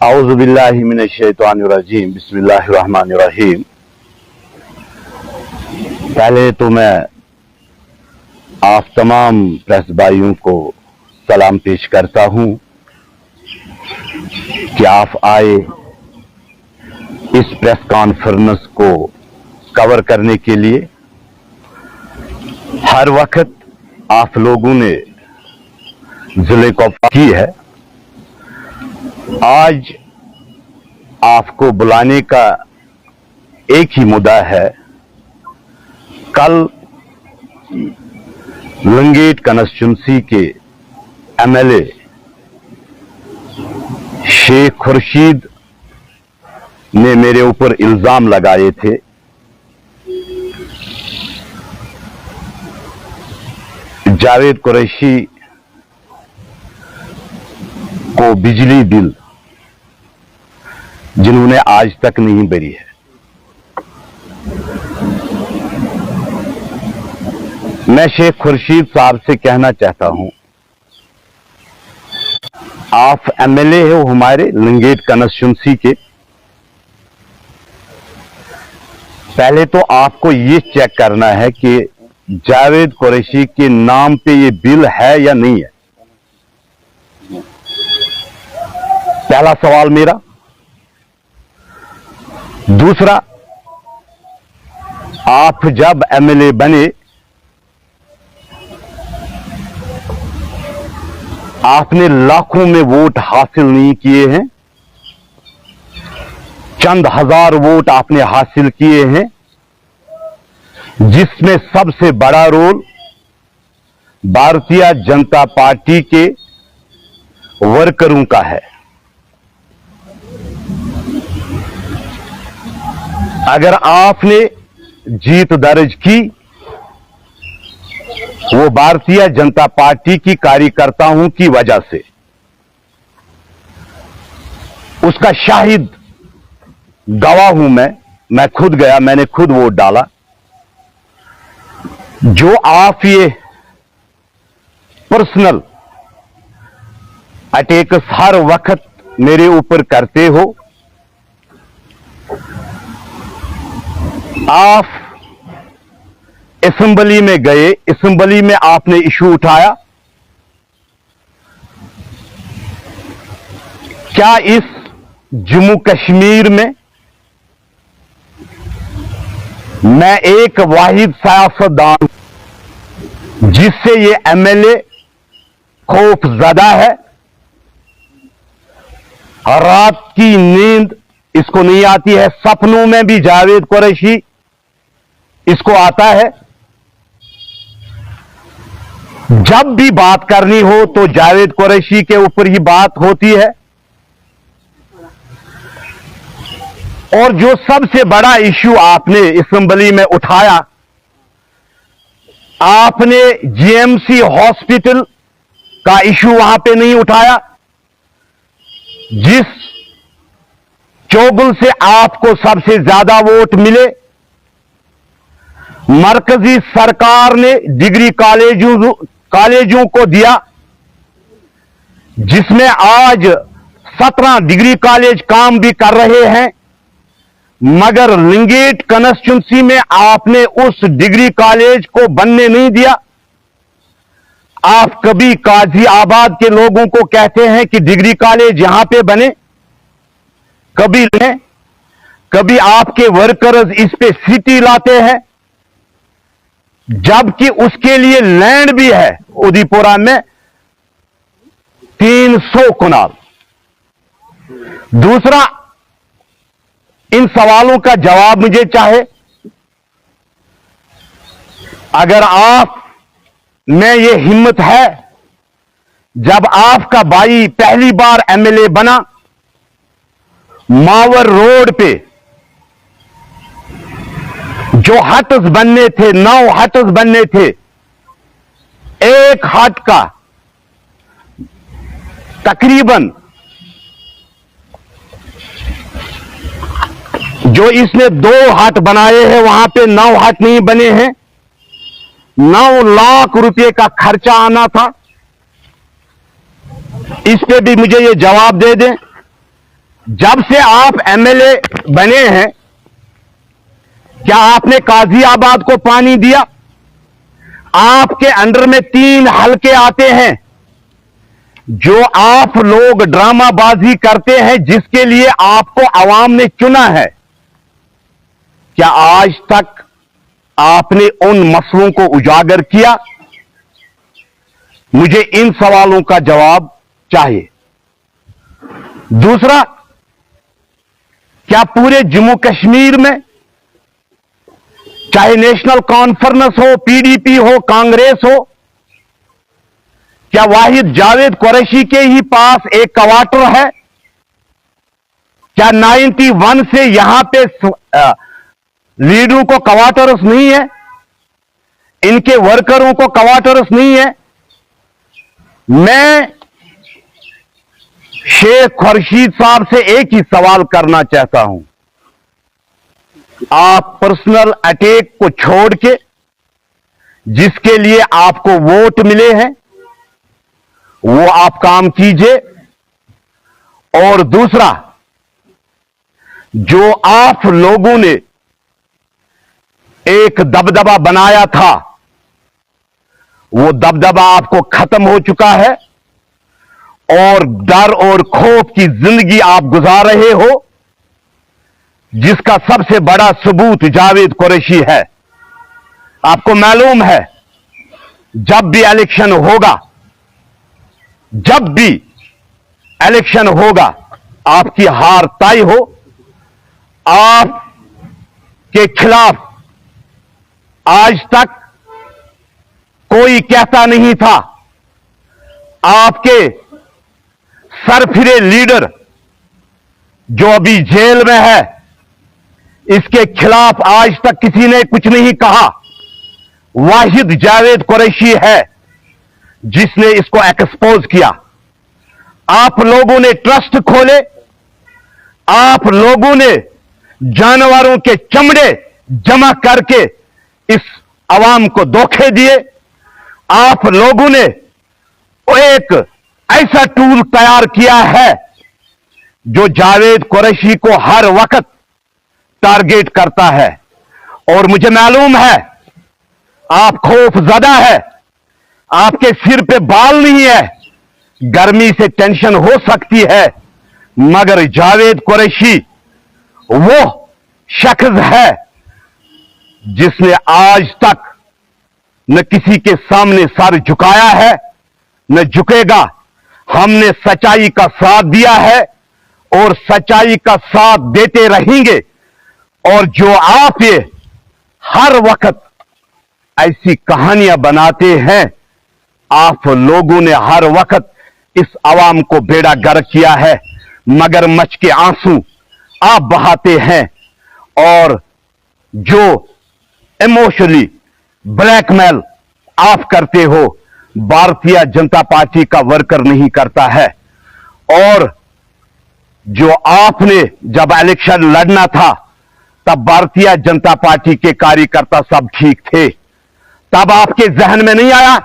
औज़ुबिल्लाहि मिनश्शैतानिर्रजीम बिस्मिल्लाहिर्रहमानिर्रहीम। पहले तो मैं आप तमाम प्रेस भाइयों को सलाम पेश करता हूं कि आप आए इस प्रेस कॉन्फ्रेंस को कवर करने के लिए। हर वक्त आप लोगों ने जिले को की है। आज आपको बुलाने का एक ही मुद्दा है। कल लंगेट कंस्टिट्यूंसी के एमएलए शेख खुर्शीद ने मेरे ऊपर इल्जाम लगाए थे। जावेद कुरैशी को बिजली बिल जिन्होंने आज तक नहीं भरी है। मैं शेख खुर्शीद साहब से कहना चाहता हूं, आप एमएलए हो हमारे लंगेट कंस्टिट्यूंसी के। पहले तो आपको ये चेक करना है कि जावेद कुरैशी के नाम पे ये बिल है या नहीं है। पहला सवाल मेरा। दूसरा, आप जब एमएलए बने आपने लाखों में वोट हासिल नहीं किए हैं, चंद हजार वोट आपने हासिल किए हैं, जिसमें सबसे बड़ा रोल भारतीय जनता पार्टी के वर्करों का है। अगर आपने जीत दर्ज की, वो भारतीय जनता पार्टी की कार्यकर्ताओं की वजह से। उसका शाहिद गवाह हूं मैं खुद गया, मैंने खुद वोट डाला। जो आप ये पर्सनल अटैक्स हर वक्त मेरे ऊपर करते हो, आप असेंबली में गए, असेंबली में आपने इशू उठाया। क्या इस जम्मू कश्मीर में मैं एक वाहिद सियासतदान जिससे ये एमएलए खौफजदा है, रात की नींद इसको नहीं आती है, सपनों में भी जावेद कुरैशी इसको आता है। जब भी बात करनी हो तो जावेद कुरैशी के ऊपर ही बात होती है। और जो सबसे बड़ा इश्यू आपने असेंबली में उठाया, आपने जीएमसी हॉस्पिटल का इश्यू वहां पे नहीं उठाया, जिस चोगल से आपको सबसे ज्यादा वोट मिले। मरकजी सरकार ने डिग्री कॉलेजों को दिया, जिसमें आज 17 डिग्री कॉलेज काम भी कर रहे हैं, मगर लंगेट कंस्टिट्यूंसी में आपने उस डिग्री कॉलेज को बनने नहीं दिया। आप कभी गाजियाबाद के लोगों को कहते हैं कि डिग्री कॉलेज यहां पे बने, कभी नहीं, कभी आपके वर्कर्स इस पे सिटी लाते हैं, जबकि उसके लिए लैंड भी है उदयपुरा में 300 कनाल। दूसरा, इन सवालों का जवाब मुझे चाहे। अगर आप में ये हिम्मत है, जब आपका भाई पहली बार एमएलए बना, मावर रोड पे जो हट्स बनने थे, 9 हट्स बनने थे, एक हट का तकरीबन जो इसने 2 हट बनाए हैं, वहां पे 9 हट नहीं बने हैं। 9 लाख रुपए का खर्चा आना था। इस पे भी मुझे ये जवाब दे दें जब से आप एमएलए बने हैं, क्या आपने काजियाबाद को पानी दिया? आपके अंडर में 3 हलके आते हैं। जो आप लोग ड्रामाबाजी करते हैं, जिसके लिए आपको आवाम ने चुना है, क्या आज तक आपने उन मसलों को उजागर किया? मुझे इन सवालों का जवाब चाहिए। दूसरा, क्या पूरे जम्मू कश्मीर में, चाहे नेशनल कॉन्फ्रेंस हो, पीडीपी हो, कांग्रेस हो, क्या वाहिद जावेद कुरैशी के ही पास एक क्वार्टर है? क्या 91 से यहां पे लीडरों को क्वार्टर्स नहीं है? इनके वर्करों को क्वार्टर्स नहीं है? मैं शेख खुर्शीद साहब से एक ही सवाल करना चाहता हूं। आप पर्सनल अटैक को छोड़ के, जिसके लिए आपको वोट मिले हैं, वो आप काम कीजिए। और दूसरा, जो आप लोगों ने एक दबदबा बनाया था, वो दबदबा आपको खत्म हो चुका है और डर और खौफ की जिंदगी आप गुजार रहे हो, जिसका सबसे बड़ा सबूत जावेद कुरैशी है। आपको मालूम है, जब भी इलेक्शन होगा, आपकी हार तय हो। आपके खिलाफ आज तक कोई कहता नहीं था। आपके सरफिरे लीडर जो अभी जेल में है, इसके खिलाफ आज तक किसी ने कुछ नहीं कहा। वाहिद जावेद कुरैशी है जिसने इसको एक्सपोज किया। आप लोगों ने ट्रस्ट खोले, आप लोगों ने जानवरों के चमड़े जमा करके इस अवाम को धोखे दिए। आप लोगों ने एक ऐसा टूल तैयार किया है जो जावेद कुरैशी को हर वक्त टारगेट करता है। और मुझे मालूम है, आप खौफ ज़दा है, आपके सिर पे बाल नहीं है, गर्मी से टेंशन हो सकती है, मगर जावेद कुरैशी वो शख्स है जिसने आज तक न किसी के सामने सर झुकाया है, न झुकेगा। हमने सच्चाई का साथ दिया है और सच्चाई का साथ देते रहेंगे। और जो आप ये हर वक्त ऐसी कहानियां बनाते हैं, आप लोगों ने हर वक्त इस आवाम को बेड़ा गर्क किया है, मगरमच्छ के आंसू आप बहाते हैं। और जो इमोशनली ब्लैकमेल आप करते हो, भारतीय जनता पार्टी का वर्कर नहीं करता है। और जो आपने जब इलेक्शन लड़ना था, तब भारतीय जनता पार्टी के कार्यकर्ता सब ठीक थे। तब आपके जहन में नहीं आया,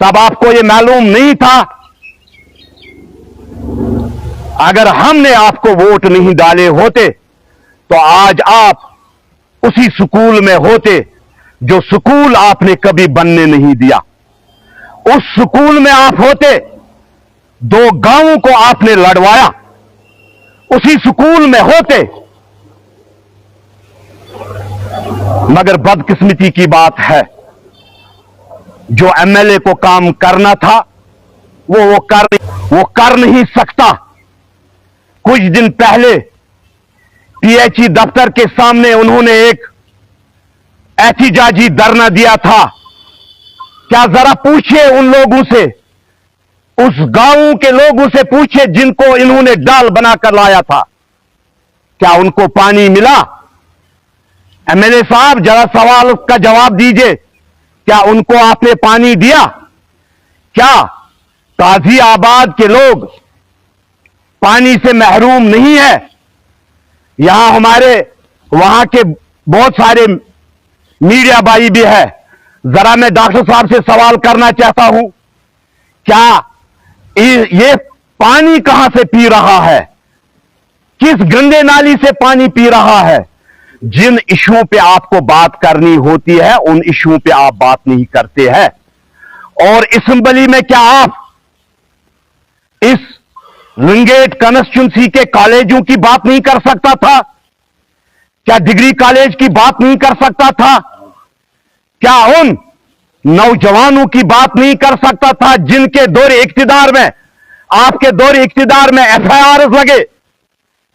तब आपको यह मालूम नहीं था। अगर हमने आपको वोट नहीं डाले होते तो आज आप उसी स्कूल में होते जो स्कूल आपने कभी बनने नहीं दिया। उस स्कूल में आप होते, 2 गांवों को आपने लड़वाया, उसी स्कूल में होते। मगर बदकिस्मती की बात है, जो एमएलए को काम करना था वो कर नहीं सकता। कुछ दिन पहले पीएचई दफ्तर के सामने उन्होंने एक एहतिजाजी धरना दिया था। क्या जरा पूछिए उन लोगों से, उस गांव के लोगों से पूछिए जिनको इन्होंने डाल बनाकर लाया था, क्या उनको पानी मिला? एमएलए साहब, जरा सवाल का जवाब दीजिए, क्या उनको आपने पानी दिया? क्या गाजियाबाद के लोग पानी से महरूम नहीं है? यहां हमारे वहां के बहुत सारे मीडिया भाई भी है। जरा मैं डॉक्टर साहब से सवाल करना चाहता हूं, क्या ये पानी कहां से पी रहा है? किस गंदे नाली से पानी पी रहा है। जिन इशुओं पे आपको बात करनी होती है उन इशुओं पे आप बात नहीं करते हैं। और असेंबली में क्या आप इस लिंगेट कंस्टिट्यूंसी के कॉलेजों की बात नहीं कर सकता था? क्या डिग्री कॉलेज की बात नहीं कर सकता था? क्या उन नौजवानों की बात नहीं कर सकता था जिनके दौर इख्तिदार में, आपके दौर इख्तिदार में FIR लगे?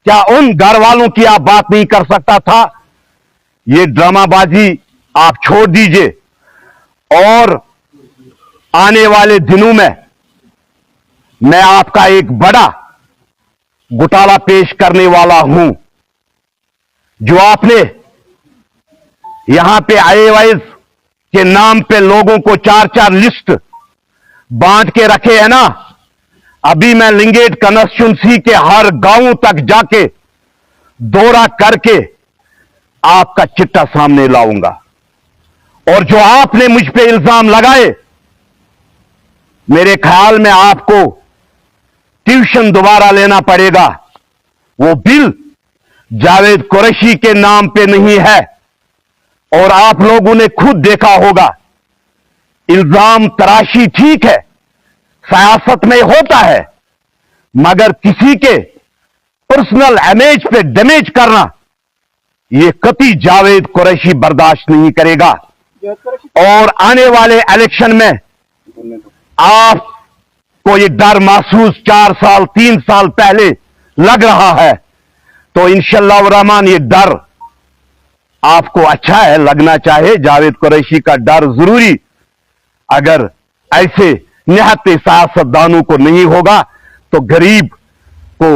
क्या उन घर वालों की आप बात नहीं कर सकता था? ये ड्रामाबाजी आप छोड़ दीजिए और आने वाले दिनों में मैं आपका एक बड़ा घोटाला पेश करने वाला हूं। जो आपने यहां पे IAS के नाम पे लोगों को 4-4 लिस्ट बांट के रखे हैं ना, अभी मैं लिंगेट कंस्टिट्यूंसी के हर गांव तक जाके दौरा करके आपका चिट्ठा सामने लाऊंगा। और जो आपने मुझ पे इल्जाम लगाए, मेरे ख्याल में आपको ट्यूशन दोबारा लेना पड़ेगा। वो बिल जावेद कुरैशी के नाम पे नहीं है और आप लोगों ने खुद देखा होगा। इल्जाम तराशी ठीक है, सियासत में होता है, मगर किसी के पर्सनल इमेज पे डैमेज करना यह कतई जावेद कुरैशी बर्दाश्त नहीं करेगा। और आने वाले इलेक्शन में आपको ये डर महसूस 4 साल 3 साल पहले लग रहा है, तो इंशाअल्लाह रहमान ये डर आपको अच्छा है, लगना चाहे। जावेद कुरैशी का डर जरूरी अगर ऐसे निहत्ते सियासतदानों को नहीं होगा तो गरीब को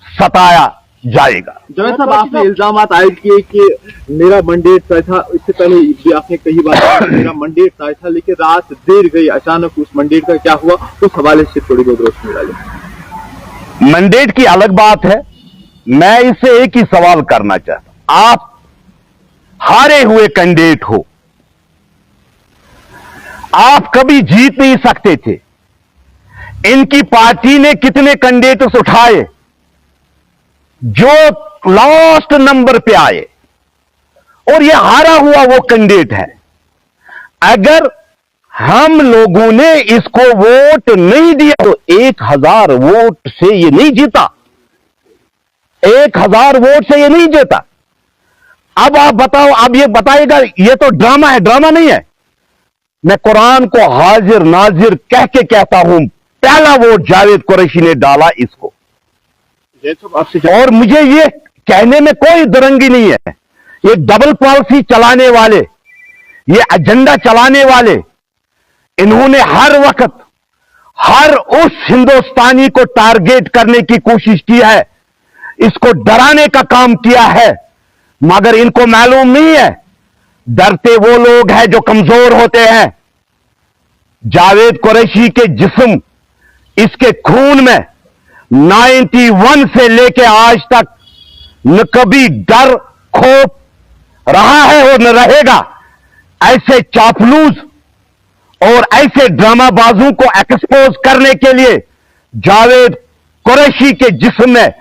सताया जाएगा। जावेद साहब, आपने इल्जाम आयद किए कि मेरा मैंडेट तय था। इससे पहले भी आपने कई बार मेरा मैंडेट तय था, लेकिन रात देर गई, अचानक उस मैंडेट का क्या हुआ, उस हवाले से थोड़ी बहुत रोशनी डालें। मैंडेट की अलग बात है, मैं इससे एक ही सवाल करना चाहता हूं। आप हारे हुए कैंडिडेट हो, आप कभी जीत नहीं सकते थे। इनकी पार्टी ने कितने कैंडिडेट्स उठाए जो लास्ट नंबर पे आए, और ये हारा हुआ वो कैंडिडेट है। अगर हम लोगों ने इसको वोट नहीं दिया तो 1000 वोट से ये नहीं जीता, 1000 वोट से ये नहीं जीता। अब आप बताओ, अब ये बताएगा ये तो ड्रामा है? ड्रामा नहीं है। मैं कुरान को हाजिर नाजिर कह के कहता हूं, पहला वोट जावेद कुरैशी ने डाला इसको। और मुझे ये कहने में कोई दुरंगी नहीं है। ये डबल पॉलिसी चलाने वाले, ये एजेंडा चलाने वाले, इन्होंने हर वक्त हर उस हिंदुस्तानी को टारगेट करने की कोशिश की है, इसको डराने का काम किया है, मगर इनको मालूम नहीं है डरते वो लोग हैं जो कमजोर होते हैं। जावेद कुरैशी के जिस्म, इसके खून में 91 से लेके आज तक न कभी डर खौफ रहा है और न रहेगा। ऐसे चापलूस और ऐसे ड्रामाबाजों को एक्सपोज करने के लिए जावेद कुरैशी के जिस्म में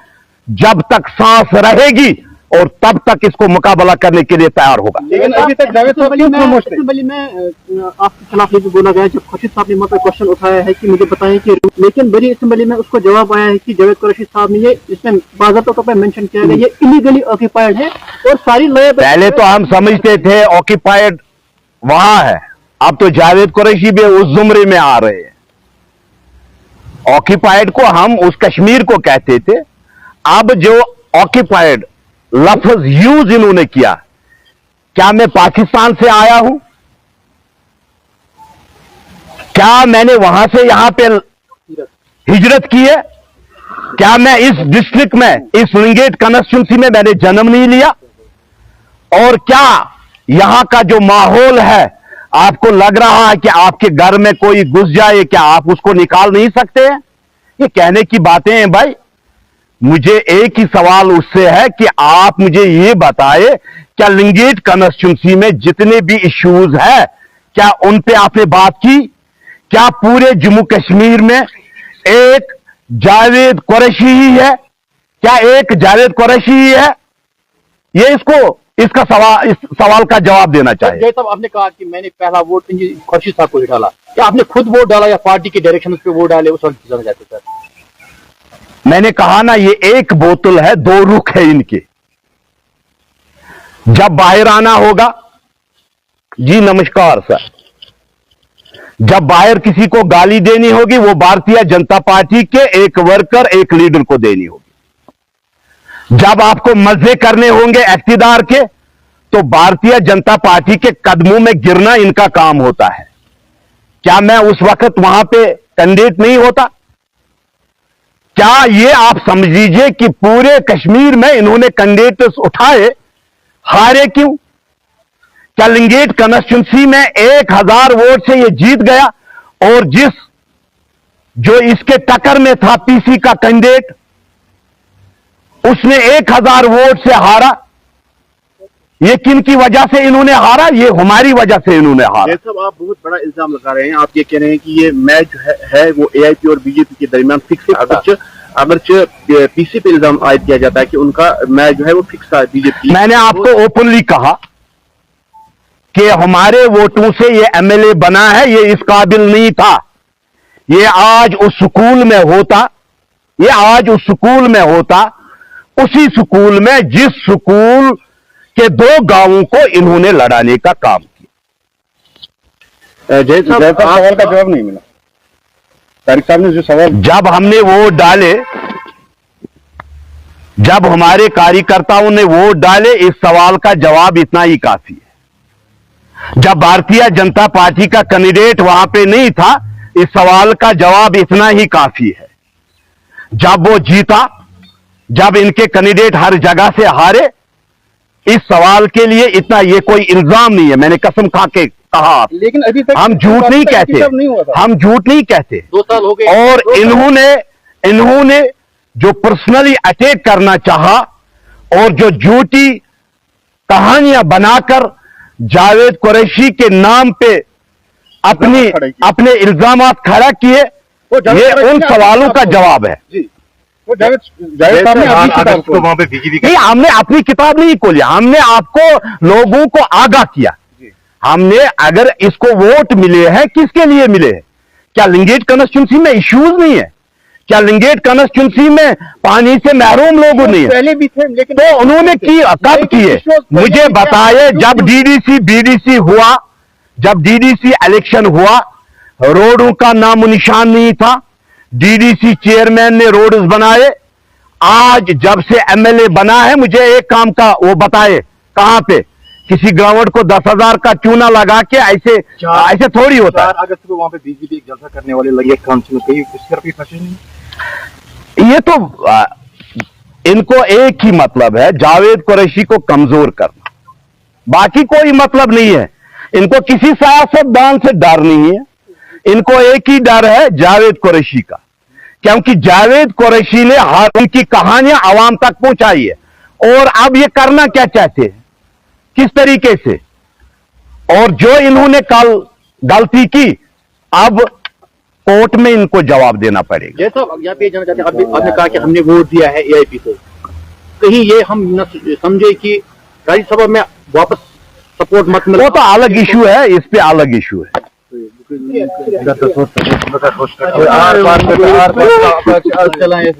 जब तक सांस रहेगी और तब तक इसको मुकाबला करने के लिए तैयार होगा। लेकिन अभी तक जावेद साहब असेंबली में आपके खिलाफ ये भी बोला गया, जब खुर्शीद साहब ने मतलब क्वेश्चन उठाया है कि मुझे बताएं कि, लेकिन बड़ी असेंबली में उसको जवाब आया है कि जावेद कुरैशी साहब ने ये इसमें बाज़ाब्ता तौर पर मेंशन किया गया ये इलीगली ऑक्यूपाइड है और सारी लॉ। पहले तो हम समझते थे ऑक्यूपाइड वहां है, अब तो जावेद कुरैशी भी उस जुमरे में आ रहे हैं। ऑक्यूपाइड को हम उस कश्मीर को कहते थे, अब जो ऑक्यूपाइड लफ्ज यूज इन्होंने किया, क्या मैं पाकिस्तान से आया हूं? क्या मैंने वहां से यहां पे हिजरत की है? क्या मैं इस डिस्ट्रिक्ट में, इस लिंगेट कंस्टिट्यूंसी में मैंने जन्म नहीं लिया? और क्या यहां का जो माहौल है, आपको लग रहा है कि आपके घर में कोई घुस जाए, क्या आप उसको निकाल नहीं सकते हैं? ये कहने की बातें हैं भाई। मुझे एक ही सवाल उससे है कि आप मुझे ये बताए, क्या लिंगेट कंस्टिट्यूंसी में जितने भी इश्यूज हैं, क्या उन पे आपने बात की? क्या पूरे जम्मू कश्मीर में एक जावेद कुरैशी ही है? क्या एक जावेद कुरैशी ही है? ये इसका इस सवाल का जवाब देना चाहिए। जय साहब, आपने कहा कि मैंने पहला वोट खुर्शीद साहब को ही डाला, क्या आपने खुद वोट डाला या पार्टी के डायरेक्शन पे वोट डाले, उस वक्त जाना चाहते सर? मैंने कहा ना, ये एक बोतल है, दो रुख है इनके। जब बाहर आना होगा, जी नमस्कार सर, जब बाहर किसी को गाली देनी होगी वो भारतीय जनता पार्टी के एक वर्कर, एक लीडर को देनी होगी। जब आपको मजे करने होंगे इख्तिदार के, तो भारतीय जनता पार्टी के कदमों में गिरना इनका काम होता है। क्या मैं उस वक्त वहां पे कैंडिडेट नहीं होता? क्या ये आप समझ लीजिए कि पूरे कश्मीर में इन्होंने कैंडिडेट्स उठाए, हारे क्यों? क्या लिंगेट कॉन्स्टिट्यूंसी में 1000 वोट से ये जीत गया, और जो इसके टक्कर में था पीसी का कैंडिडेट, उसने 1000 वोट से हारा। ये किन की वजह से इन्होंने हारा? ये हमारी वजह से इन्होंने हारा। साहब, आप बहुत बड़ा इल्जाम लगा रहे हैं। आप ये कह रहे हैं कि ये मैच है वो एआईपी और बीजेपी के दरमियान फिक्स है। अगर पीसी पे इल्जाम आयद किया जाता है कि उनका मैच जो है वो फिक्स है बीजेपी। मैंने आपको ओपनली कहा कि हमारे वोटों से ये एमएलए बना है, ये इस काबिल नहीं था। ये आज उस स्कूल में होता, ये आज उस स्कूल में होता, उसी स्कूल में जिस स्कूल के 2 गांवों को इन्होंने लड़ाने का काम किया। जय साहब, सवाल का जवाब नहीं मिला। तारिक साहब ने जो सवाल, जब हमने वोट डाले, जब हमारे कार्यकर्ताओं ने वोट डाले, इस सवाल का जवाब इतना ही काफी है। जब भारतीय जनता पार्टी का कैंडिडेट वहां पे नहीं था, इस सवाल का जवाब इतना ही काफी है। जब वो जीता, जब इनके कैंडिडेट हर जगह से हारे, इस सवाल के लिए इतना, ये कोई इल्जाम नहीं है, मैंने कसम खा के कहा। लेकिन अभी तक हम झूठ नहीं कहते, हम झूठ नहीं कहते। 2 साल हो गए और इन्होंने जो पर्सनली अटैक करना चाहा और जो झूठी कहानियां बनाकर जावेद कुरैशी के नाम पे अपने इल्जामात खड़ा किए, ये उन सवालों का जवाब है। वो जावेद साहब ने वहां पे नहीं, हमने अपनी किताब नहीं खोली, हमने आपको लोगों को आगाह किया। हमने, अगर इसको वोट मिले हैं, किसके लिए मिले हैं? क्या लिंगेट कॉन्स्टिट्यूंसी में इश्यूज नहीं है? क्या लिंगेट कॉन्स्टिट्यूंसी में पानी से महरूम लोग नहीं है? पहले भी थे, लेकिन तो उन्होंने कब किए? मुझे बताइए। जब डीडीसी बीडीसी हुआ, जब डीडीसी इलेक्शन हुआ, रोडों का नामो निशान नहीं था। डीडीसी चेयरमैन ने रोड्स बनाए। आज जब से एमएलए बना है, मुझे एक काम का वो बताए, कहां पे किसी ग्राउंड को 10,000 का चूना लगा के ऐसे थोड़ी होता है। 4 अगस्त को वहां पे बीजेपी एक जलसा करने वाले लगे काउंसिल में, कहीं इस तरफ फंसे नहीं। ये तो इनको एक ही मतलब है, जावेद कुरैशी को कमजोर करना, बाकी कोई मतलब नहीं है। इनको किसी सियासतदान से डर नहीं है, इनको एक ही डर है जावेद कुरैशी का, क्योंकि जावेद कुरैशी ने हर की कहानियां आवाम तक पहुंचाई है। और अब ये करना क्या चाहते हैं, किस तरीके से, और जो इन्होंने कल गलती की, अब कोर्ट में इनको जवाब देना पड़ेगा। जय साहब, यहाँ पे जानना चाहते हैं, आपने कहा कि हमने वोट दिया है एआईपी को, कहीं ये हम न समझे कि राज्यसभा में वापस सपोर्ट मत मिले। वो तो अलग इशू है, इस पे अलग इशू है। चलाएं